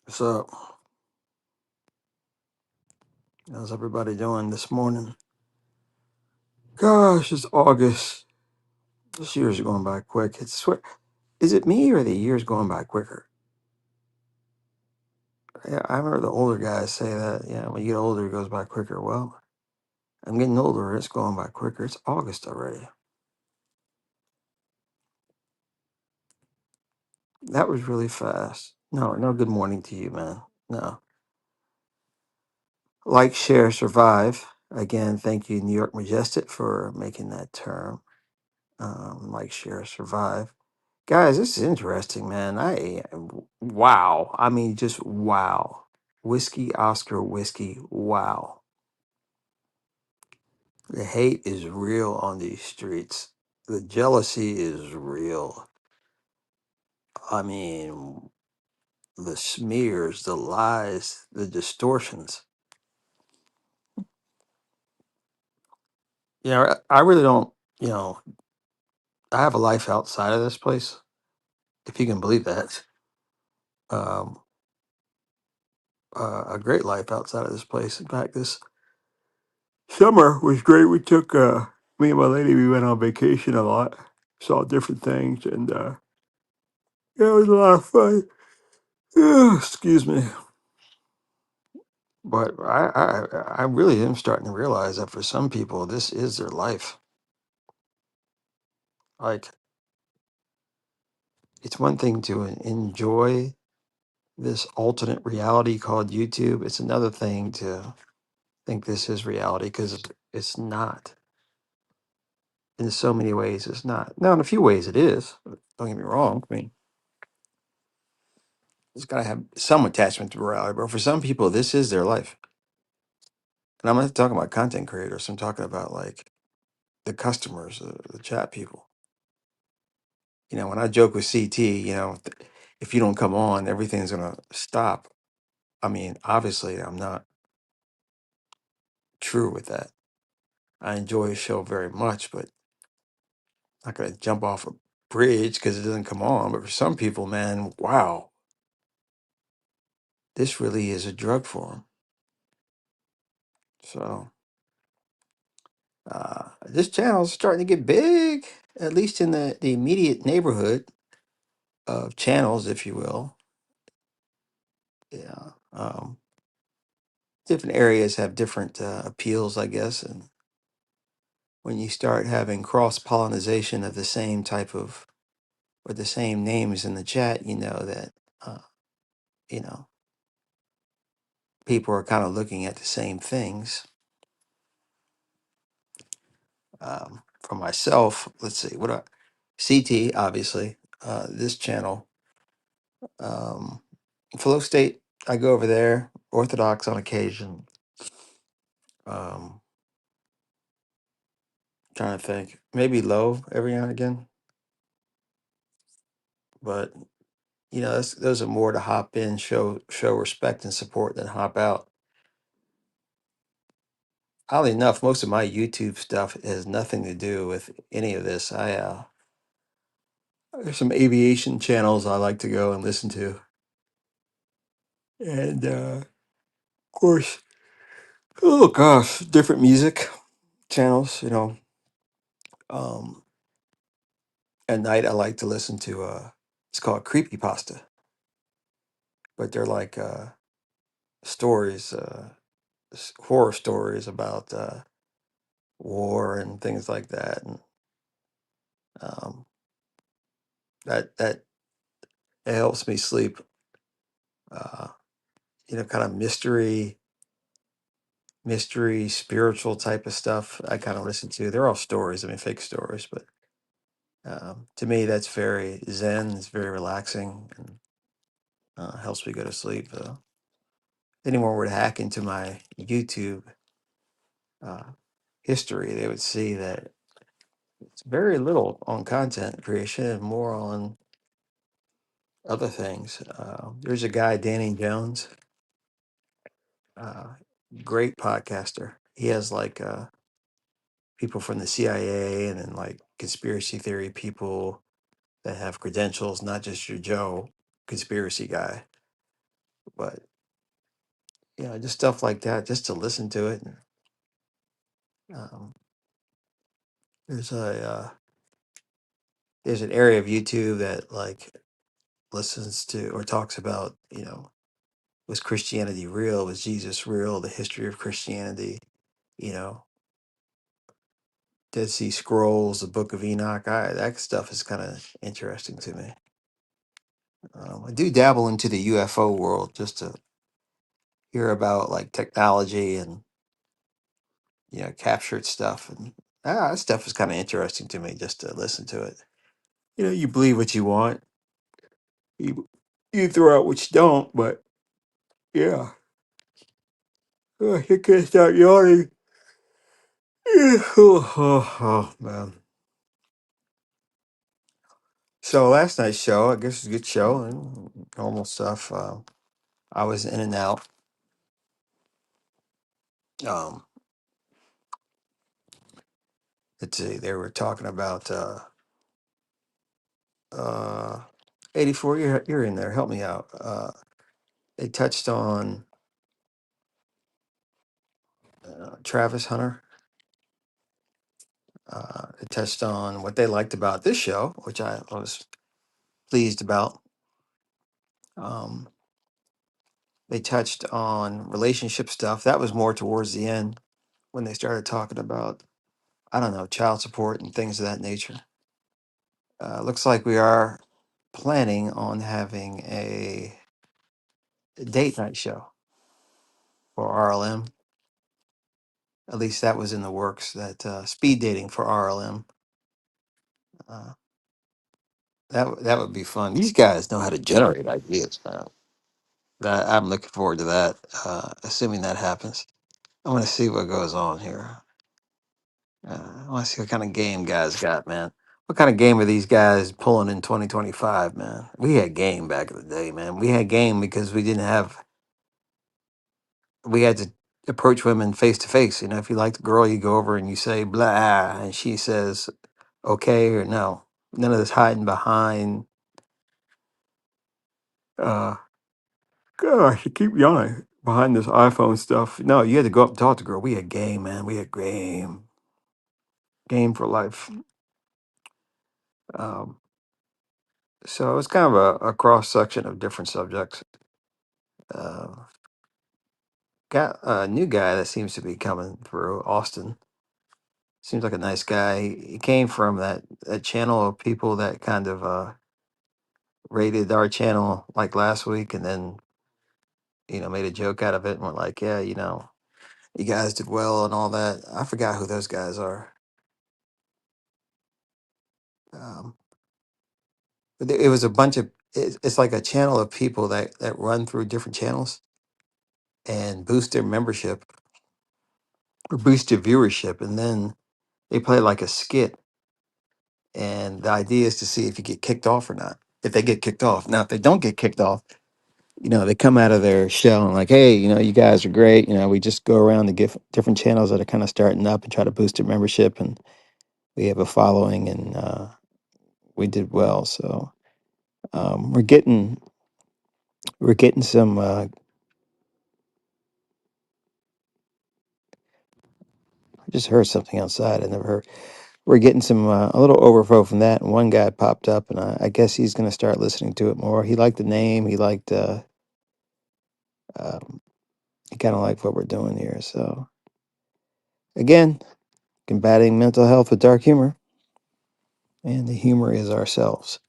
So, how's everybody doing this morning? Gosh, it's August. This year's going by quick. Is it me or the year's going by quicker? Yeah, I remember the older guys say that. Yeah, when you get older, it goes by quicker. Well, I'm getting older. It's going by quicker. It's August already. That was really fast. No, no. Good morning to you, man. No. Like, share, survive. Again, thank you, New York Majestic, for making that term. Like, share, survive. Guys, this is interesting, man. Wow. I mean, just wow. Whiskey, Oscar, whiskey, wow. The hate is real on these streets. The jealousy is real. I mean, the smears, the lies, the distortions. I really don't, you know, I have a life outside of this place, if you can believe that. Um, a great life outside of this place. In fact, this summer was great. We took me and my lady. We went on vacation a lot, saw different things, and yeah, it was a lot of fun. Excuse me, but I really am starting to realize that for some people, this is their life. Like, it's one thing to enjoy this alternate reality called YouTube. It's another thing to think this is reality because it's not. In so many ways, it's not. Now, in a few ways, it is. Don't get me wrong. I mean, it's got to have some attachment to reality, but for some people, this is their life. And I'm not talking about content creators. I'm talking about like the customers, the chat people. When I joke with CT, if you don't come on, everything's gonna stop. I mean, obviously, I'm not true with that. I enjoy a show very much, but I'm not gonna jump off a bridge because it doesn't come on. But for some people, man, wow, this really is a drug for them. So this channel is starting to get big, at least in the immediate neighborhood of channels, if you will. Yeah. Different areas have different appeals, I guess. And when you start having cross pollination of the same type of, or the same names in the chat, you know that, uh, you know, people are kind of looking at the same things. For myself, let's see, CT, obviously, this channel, um, Flow State, I go over there, Orthodox on occasion. Um, Trying to think, maybe low every now and again, but those are more to hop in, show respect and support than hop out. Oddly enough, most of my YouTube stuff has nothing to do with any of this. There's some aviation channels I like to go and listen to, and of course, oh gosh, different music channels. Um, at night I like to listen to it's called creepypasta, but they're like stories, horror stories about war and things like that, and um, that it helps me sleep. Uh, kind of mystery, spiritual type of stuff. I kind of listen to. They're all stories. I mean, fake stories, but to me, that's very zen. It's very relaxing and helps me go to sleep. If anyone were to hack into my YouTube uh, history, they would see that it's very little on content creation and more on other things. There's a guy, Danny Jones, uh, great podcaster. He has like people from the CIA and then like conspiracy theory people that have credentials, not just your Joe conspiracy guy. But just stuff like that, just to listen to it. And, um, there's there's an area of YouTube that like listens to or talks about, was Christianity real? Was Jesus real? The history of Christianity, you know, Dead Sea Scrolls, the Book of Enoch. That stuff is kind of interesting to me. I do dabble into the UFO world just to hear about like technology and captured stuff, and that stuff is kind of interesting to me just to listen to it. You believe what you want, you throw out what you don't, but yeah, you can't start yawning. Oh, man. So last night's show, I guess, was a good show and normal stuff. I was in and out. Um, let's see, they were talking about uh, 84. You're in there. Help me out. They touched on Travis Hunter. They touched on what they liked about this show, which I was pleased about. Um, they touched on relationship stuff. That was more towards the end when they started talking about, I don't know, child support and things of that nature. Looks like we are planning on having a date night show for RLM. At least that was in the works. That speed dating for RLM. Uh, that would be fun. These guys know how to generate ideas, man. I'm looking forward to that. Assuming that happens, I want to see what goes on here. I want to see what kind of game guys got, man. What kind of game are these guys pulling in 2025, man? We had game back in the day, man. We had game because we had to approach women face to face. If you like the girl, you go over and you say blah, and she says okay or no. None of this hiding behind. Uh, Gosh, I keep yawning behind this iPhone stuff. No, you had to go up and talk to the girl. We had game, man. We had game for life. Um, so it's kind of a cross section of different subjects. Uh, got a new guy that seems to be coming through. Austin seems like a nice guy. He came from that channel of people that kind of rated our channel like last week, and then made a joke out of it and were like, yeah, you guys did well and all that. I forgot who those guys are. Um, but it was a bunch of it's like a channel of people that run through different channels and boost their membership or boost your viewership, and then they play like a skit, and the idea is to see if you get kicked off or not. If they get kicked off, now if they don't get kicked off, they come out of their shell and like, hey, you guys are great. We just go around to give different channels that are kind of starting up and try to boost their membership, and we have a following, and we did well. So we're getting some. I just heard something outside. I never heard. We're getting some a little overflow from that, and one guy popped up, and I guess he's going to start listening to it more. He liked the name. He liked. Um, he kind of liked what we're doing here. So again, combating mental health with dark humor, and the humor is ourselves.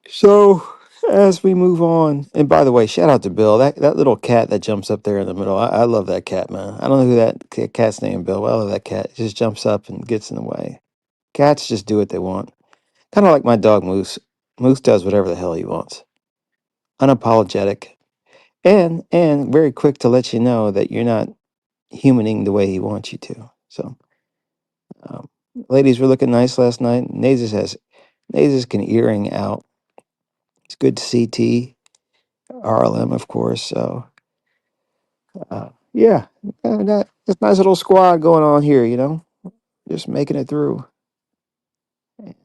So as we move on, and by the way, shout out to Bill. That little cat that jumps up there in the middle. I love that cat, man. I don't know who that cat's name, Bill. But I love that cat. It just jumps up and gets in the way. Cats just do what they want. Kind of like my dog Moose. Moose does whatever the hell he wants. Unapologetic and very quick to let you know that you're not humaning the way he wants you to. So, um, ladies were looking nice last night. Nazes can earring out. It's good to see T RLM, of course. So, yeah, got this nice little squad going on here. Just making it through. And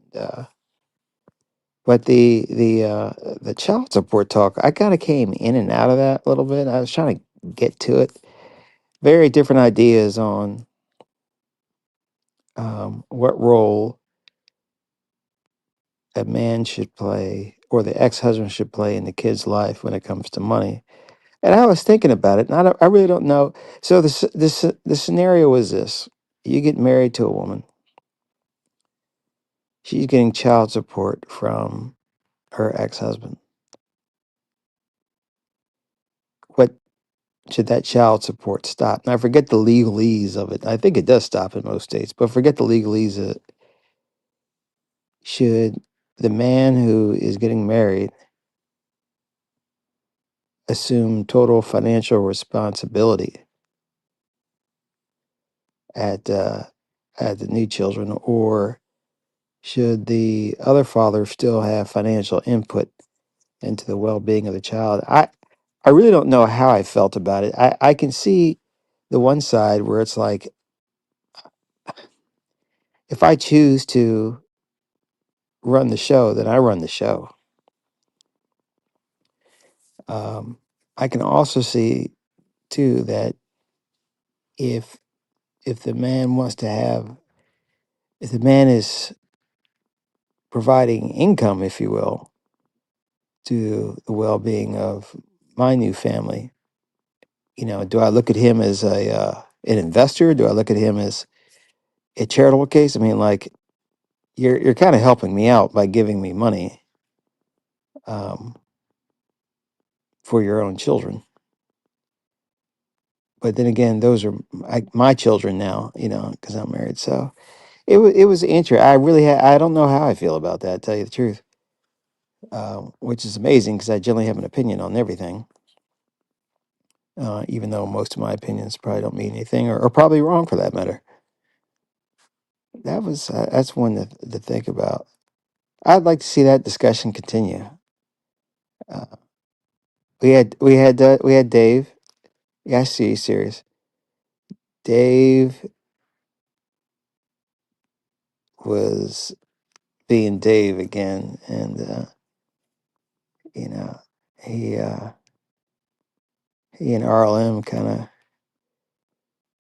But the child support talk, I kind of came in and out of that a little bit. I was trying to get to it. Very different ideas on what role a man should play or the ex-husband should play in the kid's life when it comes to money. And I was thinking about it, and I really don't know. So the scenario is this: you get married to a woman, she's getting child support from her ex-husband. What should that child support stop? Now, forget the legalese of it. I think it does stop in most states, but forget the legalese of it. Should the man who is getting married assume total financial responsibility at at the new children, or should the other father still have financial input into the well-being of the child? I really don't know how I felt about it. I can see the one side where it's like, if I choose to run the show, then I run the show. Um, I can also see too that if if the man wants to have, if the man is providing income, if you will, to the well-being of my new family, do I look at him as a an investor? Do I look at him as a charitable case? I mean, like, you're kind of helping me out by giving me money um, for your own children. But then again, those are my children now, because I'm married. So it was interesting. I don't know how I feel about that, to tell you the truth, which is amazing because I generally have an opinion on everything, even though most of my opinions probably don't mean anything, or probably wrong for that matter. That's one to think about. I'd like to see that discussion continue. Uh, we had Dave. Yeah, I see. Serious. Dave was being Dave again, and you know, he uh, he and RLM kind of.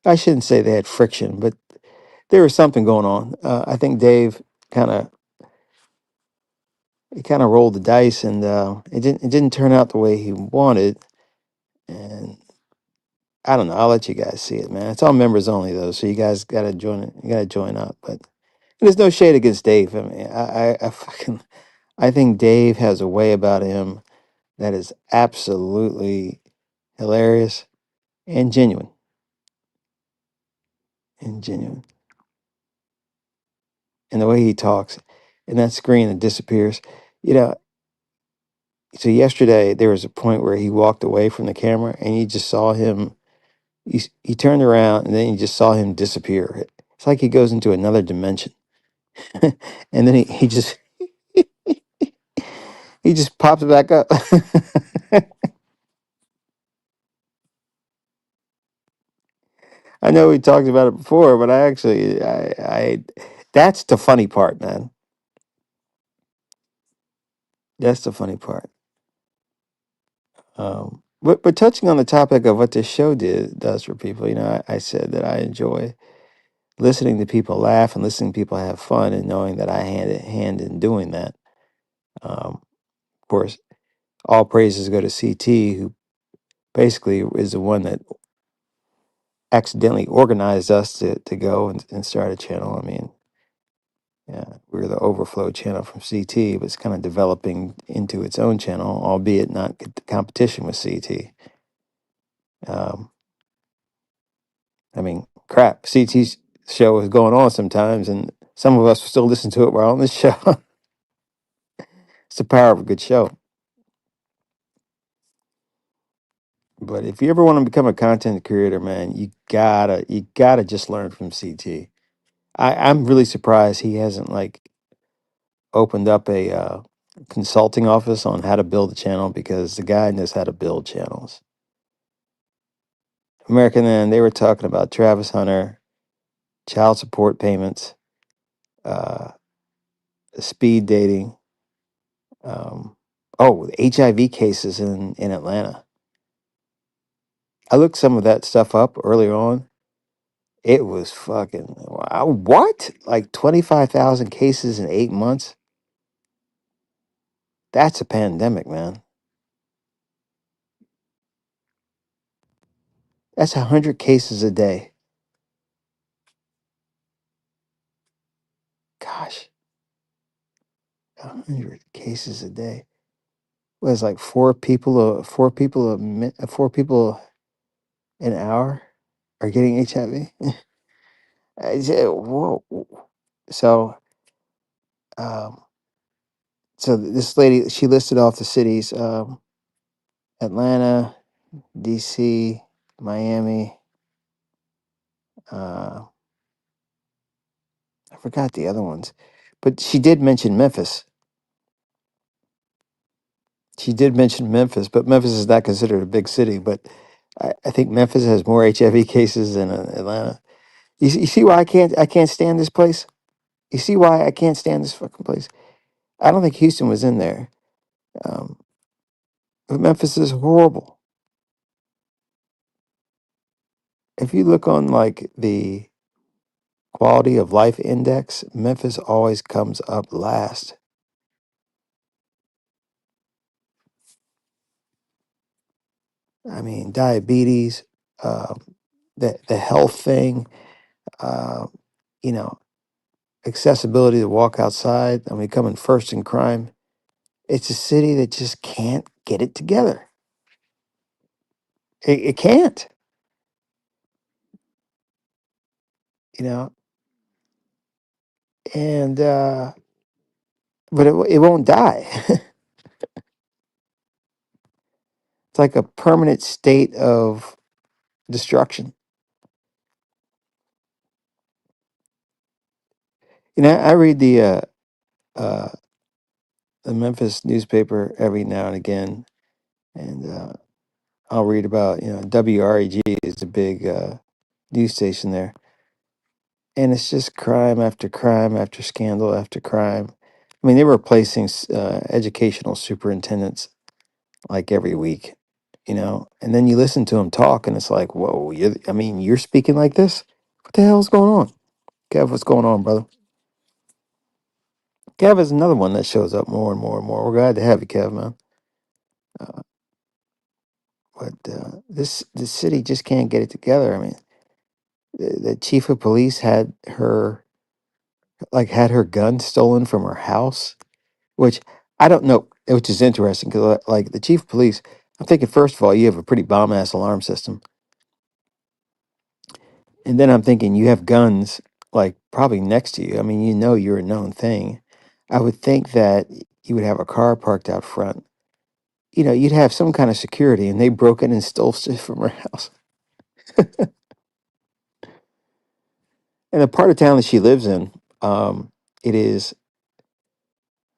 I shouldn't say they had friction, but there was something going on. I think Dave kind of he kind of rolled the dice, and it didn't turn out the way he wanted. And I don't know. I'll let you guys see it, man. It's all members only though, so you guys gotta join it. You gotta join up. But there's no shade against Dave. I mean, I think Dave has a way about him that is absolutely hilarious and genuine. And genuine. And the way he talks, and that screen that disappears. You know, so yesterday there was a point where he walked away from the camera, and you just saw him. He turned around, and then you just saw him disappear. It's like he goes into another dimension, and then he just pops back up. I know we talked about it before, but I that's the funny part, man. That's the funny part. But touching on the topic of what this show does for people, I said that I enjoy listening to people laugh and listening to people have fun, and knowing that I had a hand in doing that. Of course, all praises go to CT, who basically is the one that accidentally organized us to go and start a channel. I mean, yeah, we're the overflow channel from CT, but it's kind of developing into its own channel, albeit not get the competition with CT. Um, I mean, crap, CT's show is going on sometimes, and some of us still listen to it while on this show. It's the power of a good show. But if you ever want to become a content creator, man, you gotta just learn from CT. I'm really surprised he hasn't like opened up a consulting office on how to build a channel, because the guy knows how to build channels. American Man, they were talking about Travis Hunter, child support payments, uh, speed dating, Um, oh, the HIV cases in Atlanta. I looked some of that stuff up earlier on. It was fucking wow, what? Like 25,000 cases in 8 months? That's a pandemic, man. That's 100 cases a day. Gosh, 100 cases a day. Was like four people four people an hour are getting HIV. I said, whoa. So, um, so this lady, she listed off the cities: Atlanta, DC, Miami. Uh, I forgot the other ones, but she did mention Memphis. She did mention Memphis, but Memphis is not considered a big city. But I think Memphis has more HIV cases than Atlanta. You see why I can't stand this place? You see why I can't stand this fucking place? I don't think Houston was in there. Um, but Memphis is horrible. If you look on like the quality of life index, Memphis always comes up last. I mean, diabetes, um, the health thing, uh, you know, accessibility to walk outside. I mean, coming first in crime. It's a city that just can't get it together. It can't, you know, and but it won't die. It's like a permanent state of destruction. You know, I read uh, the Memphis newspaper every now and again, and I'll read about WREG is a big news station there, and it's just crime after crime after scandal after crime. I mean, they were replacing educational superintendents like every week, and then you listen to them talk, and it's like, whoa, I mean, you're speaking like this? What the hell's going on? Kev, what's going on, brother? Kev is another one that shows up more and more and more. We're glad to have you, Kev, man. Uh, but this city just can't get it together. I mean, the chief of police had her gun stolen from her house, which I don't know, which is interesting because like the chief of police, I'm thinking first of all you have a pretty bomb ass alarm system, and then I'm thinking you have guns like probably next to you. I mean, you're a known thing. I would think that you would have a car parked out front. You'd have some kind of security, and they broke in and stole shit from her house. And the part of town that she lives in, it is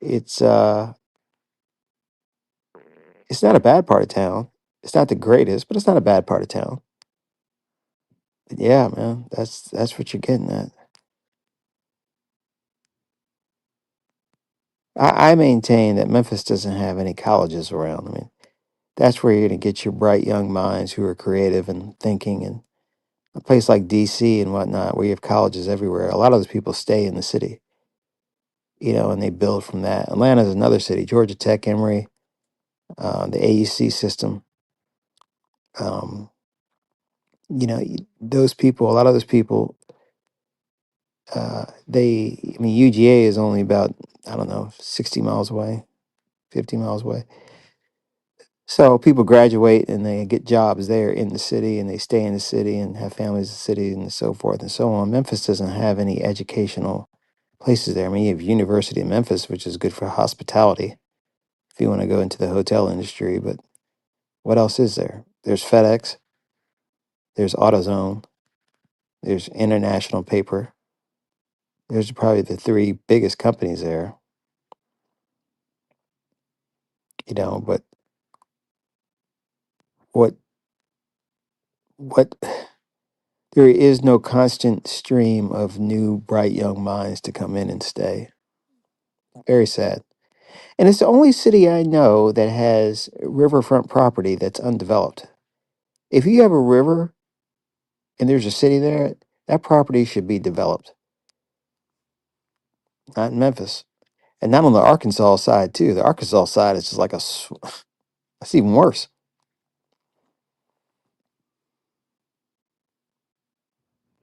it's it's not a bad part of town. It's not the greatest, but it's not a bad part of town. But yeah, man, that's what you're getting at. I maintain that Memphis doesn't have any colleges around. I mean, that's where you're going to get your bright young minds who are creative and thinking. And a place like DC and whatnot, where you have colleges everywhere, a lot of those people stay in the city, and they build from that. Atlanta is another city, Georgia Tech, Emory, the AUC system. Um, those people, a lot of those people, I mean, UGA is only about, I don't know, 60 miles away, 50 miles away. So people graduate and they get jobs there in the city and they stay in the city and have families in the city and so forth and so on. Memphis doesn't have any educational places there. I mean, you have University of Memphis, which is good for hospitality if you want to go into the hotel industry. But what else is there? There's FedEx, there's AutoZone, there's International Paper. There's probably the three biggest companies there, but what what there is no constant stream of new bright young minds to come in and stay. Very sad. And it's the only city I know that has riverfront property that's undeveloped. If you have a river and there's a city there, that property should be developed, not in Memphis. And not on the Arkansas side, too. The Arkansas side is just like that's even worse.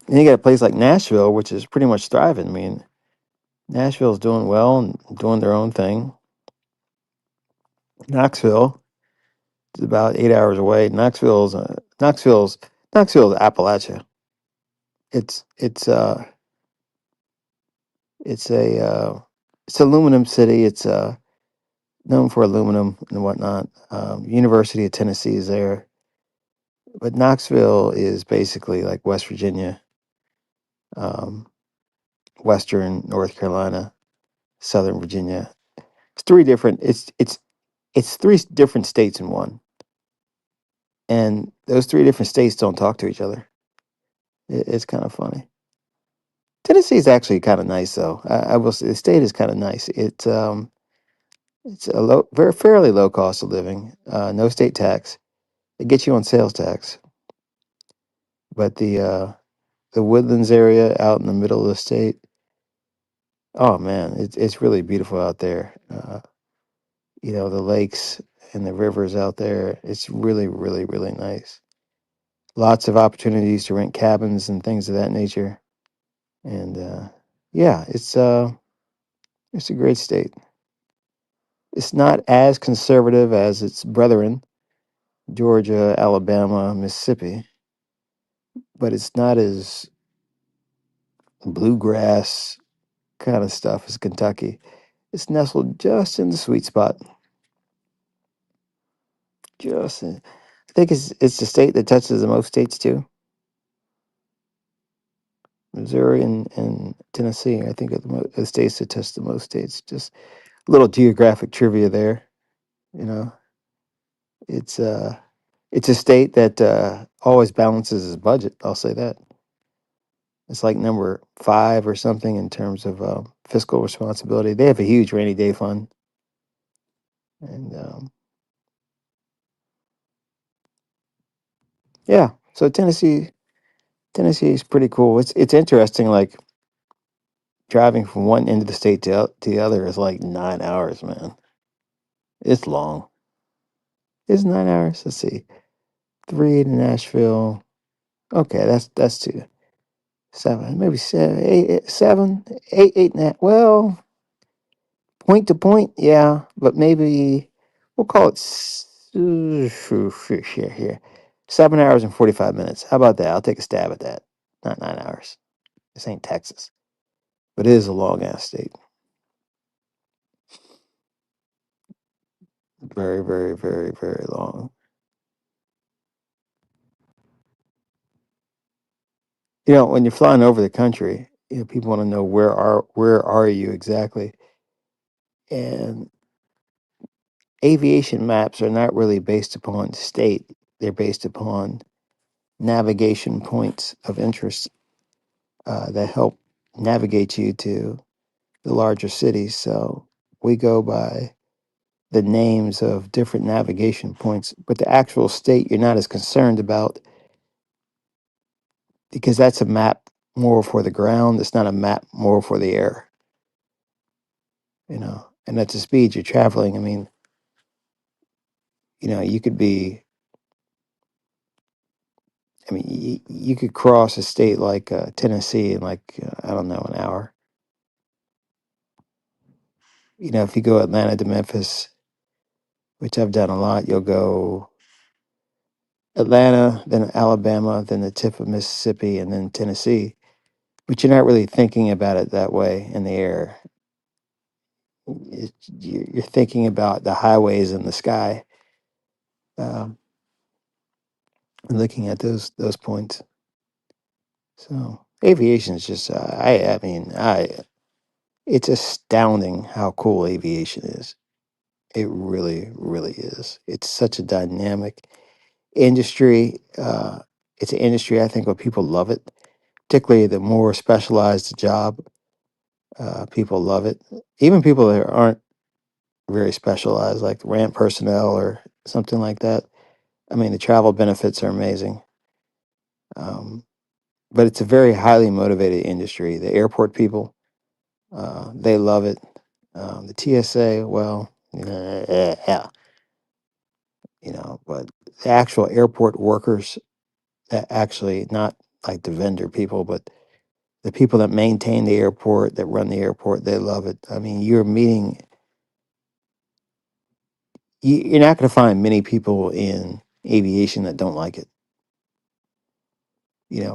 And you got a place like Nashville, which is pretty much thriving. I mean, Nashville's doing well and doing their own thing. Knoxville is about 8 hours away. Knoxville's Appalachia. It's it's a it's aluminum city. It's known for aluminum and whatnot. University of Tennessee is there, but Knoxville is basically like West Virginia, um, Western North Carolina, Southern Virginia. It's three different. It's three different states in one, and those three different states don't talk to each other. It's kind of funny. Tennessee is actually kind of nice, though. I will say the state is kind of nice. It's a very fairly low cost of living. No state tax. They get you on sales tax, but the Woodlands area out in the middle of the state. Oh man, it's really beautiful out there. The lakes and the rivers out there. It's really, really, really nice. Lots of opportunities to rent cabins and things of that nature. And yeah, it's a great state. It's not as conservative as its brethren, Georgia, Alabama, Mississippi, but it's not as bluegrass kind of stuff as Kentucky. It's nestled just in the sweet spot. I think it's the state that touches the most states too. Missouri and Tennessee. I think are the states that touch the most states. Just a little geographic trivia there. You know, it's uh, it's a state that always balances its budget. I'll say that. It's like number five or something in terms of fiscal responsibility. They have a huge rainy day fund, and yeah. So Tennessee is pretty cool. It's interesting. Like driving from one end of the state to the other is like 9 hours, man. It's long. It's 9 hours. Let's see, three to Nashville. Okay, that's two. Seven, maybe seven, eight, seven, eight, eight and a half. Well, point to point, yeah, but maybe we'll call it here. 7 hours and 45 minutes. How about that? I'll take a stab at that. Not 9 hours. This ain't Texas, but it is a long ass state. Very, very, very, very long. When you're flying over the country, people want to know where are you exactly, and aviation maps are not really based upon state. They're based upon navigation points of interest that help navigate you to the larger cities. So we go by the names of different navigation points, but the actual state you're not as concerned about because that's a map more for the ground. It's not a map more for the air, and at the speed you're traveling. I mean, you could be, I mean, you could cross a state like Tennessee in like, I don't know, an hour. If you go Atlanta to Memphis, which I've done a lot, you'll go Atlanta, then Alabama, then the tip of Mississippi, and then Tennessee. But you're not really thinking about it that way in the air. You're thinking about the highways in the sky, um, and looking at those points. So aviation is just, I mean, it's astounding how cool aviation is. It really, really is. It's such a dynamic industry. It's an industry I think where people love it, particularly the more specialized the job. People love it. Even people that aren't very specialized, like ramp personnel or something like that. I mean, the travel benefits are amazing, um, but it's a very highly motivated industry. The airport people, they love it. The TSA, well, yeah, but the actual airport workers, that actually not like the vendor people, but the people that maintain the airport, that run the airport, they love it. I mean, you're not going to find many people in aviation that don't like it,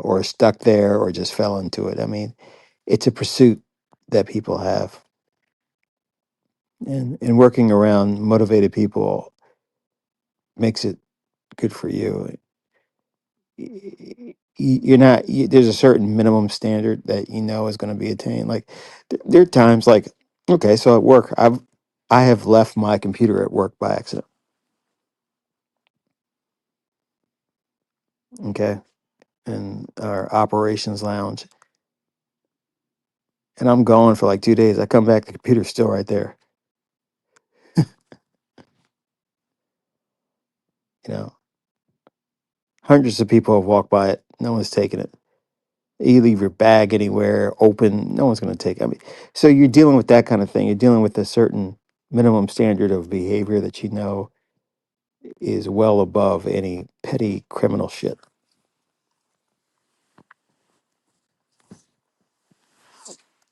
or stuck there or just fell into it. I mean, it's a pursuit that people have, and working around motivated people makes it good for you. You're not, there's a certain minimum standard that is going to be attained. Like there are times like, okay, so at work, I have left my computer at work by accident. Okay, in our operations lounge, and I'm gone for like 2 days. I come back, the computer's still right there. You know, hundreds of people have walked by it. No one's taken it. You leave your bag anywhere open, no one's going to take it. I mean, so you're dealing with that kind of thing. You're dealing with a certain minimum standard of behavior that is well above any petty criminal shit.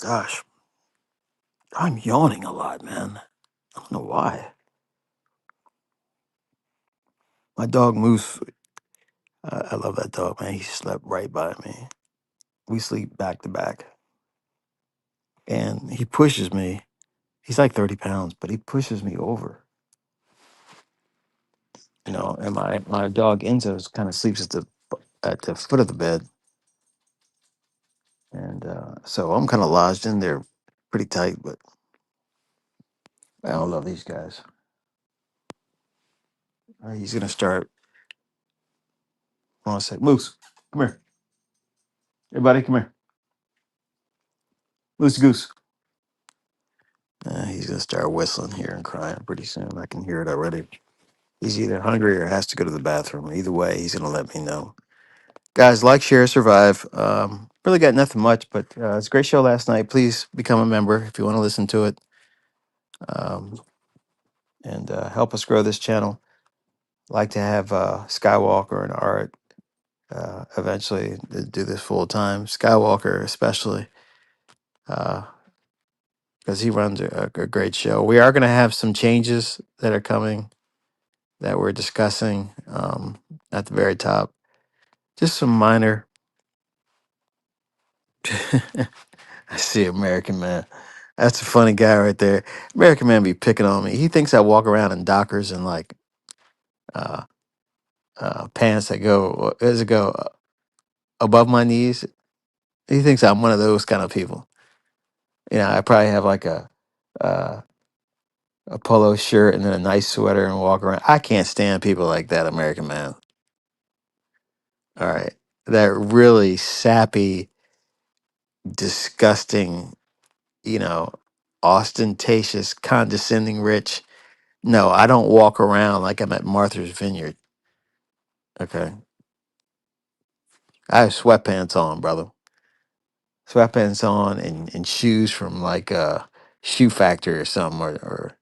Gosh, I'm yawning a lot, man. I don't know why. My dog Moose, I love that dog, man. He slept right by me. We sleep back to back. And he pushes me. He's like 30 pounds, but he pushes me over. And my dog Enzo kind of sleeps at the foot of the bed. And so I'm kind of lodged in there pretty tight, but I don't love these guys. He's going to start. I want to say, Moose, come here. Everybody, come here. Moose Goose. He's going to start whistling here and crying pretty soon. I can hear it already. He's either hungry or has to go to the bathroom. Either way, he's going to let me know. Guys, like, share, survive. Really got nothing much, but it's a great show last night. Please become a member if you want to listen to it, and help us grow this channel. Like to have Skywalker and Art eventually to do this full time. Skywalker, especially, because he runs a great show. We are going to have some changes that are coming that we're discussing at the very top. Just some minor. I see American Man. That's a funny guy right there. American Man be picking on me. He thinks I walk around in Dockers and like uh, pants that go, does it go above my knees? He thinks I'm one of those kind of people. I probably have like uh, a polo shirt and then a nice sweater and walk around. I can't stand people like that, American Man. All right. That really sappy, disgusting, you know, ostentatious, condescending rich. No, I don't walk around like I'm at Martha's Vineyard. Okay. I have sweatpants on, brother. Sweatpants on and shoes from like Shoe Factory or something or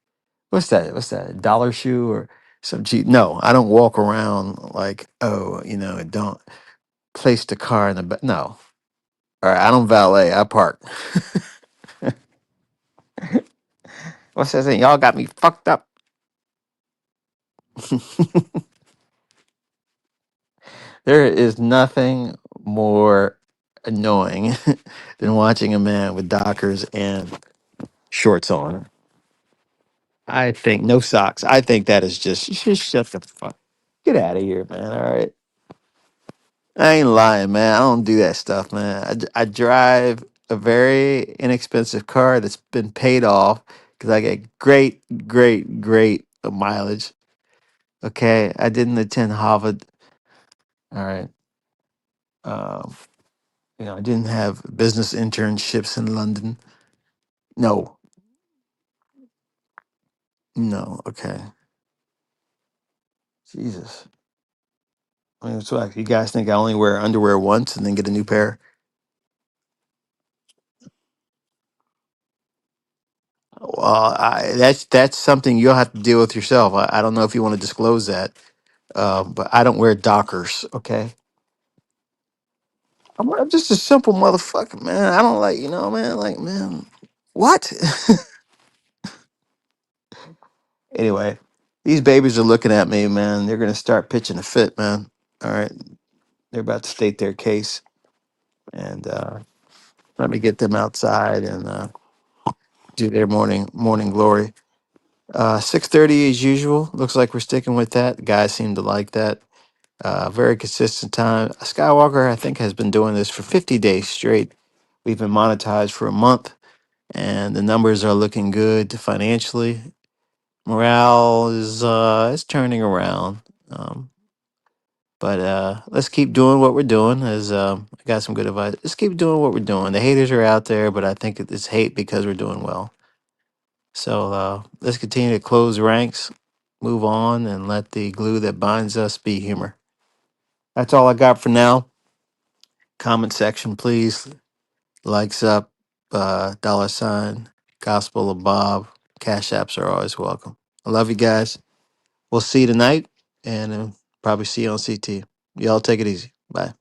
what's that? What's that? Dollar shoe or some cheap? No, I don't walk around like, oh, don't place the car in the back. No. All right, I don't valet. I park. What's that saying? Y'all got me fucked up. There is nothing more annoying than watching a man with Dockers and shorts on. I think no socks. I think that is just shut the fuck. Get out of here, man. All right. I ain't lying, man. I don't do that stuff, man. I drive a very inexpensive car that's been paid off because I get great, great, great mileage. Okay. I didn't attend Harvard. All right. Um, I didn't have business internships in London. No, No, okay. Jesus. I mean, so like, you guys think I only wear underwear once and then get a new pair? Well, that's something you'll have to deal with yourself. I don't know if you want to disclose that, but I don't wear Dockers. Okay, I'm just a simple motherfucker, man. I don't like, man. Like, man, what? Anyway, these babies are looking at me, man. They're gonna start pitching a fit, man. All right, they're about to state their case, and let me get them outside and do their morning glory. 6:30 as usual. Looks like we're sticking with that. The guys seem to like that. Very consistent time. Skywalker, I think, has been doing this for 50 days straight. We've been monetized for a month, and the numbers are looking good financially. Morale is turning around. Um, but let's keep doing what we're doing. As I got some good advice. Let's keep doing what we're doing. The haters are out there, but I think it's hate because we're doing well. So let's continue to close ranks, move on, and let the glue that binds us be humor. That's all I got for now. Comment section, please. Likes up, dollar sign, Gospel of Bob. Cash apps are always welcome. I love you guys. We'll see you tonight and probably see you on CT. Y'all take it easy. Bye.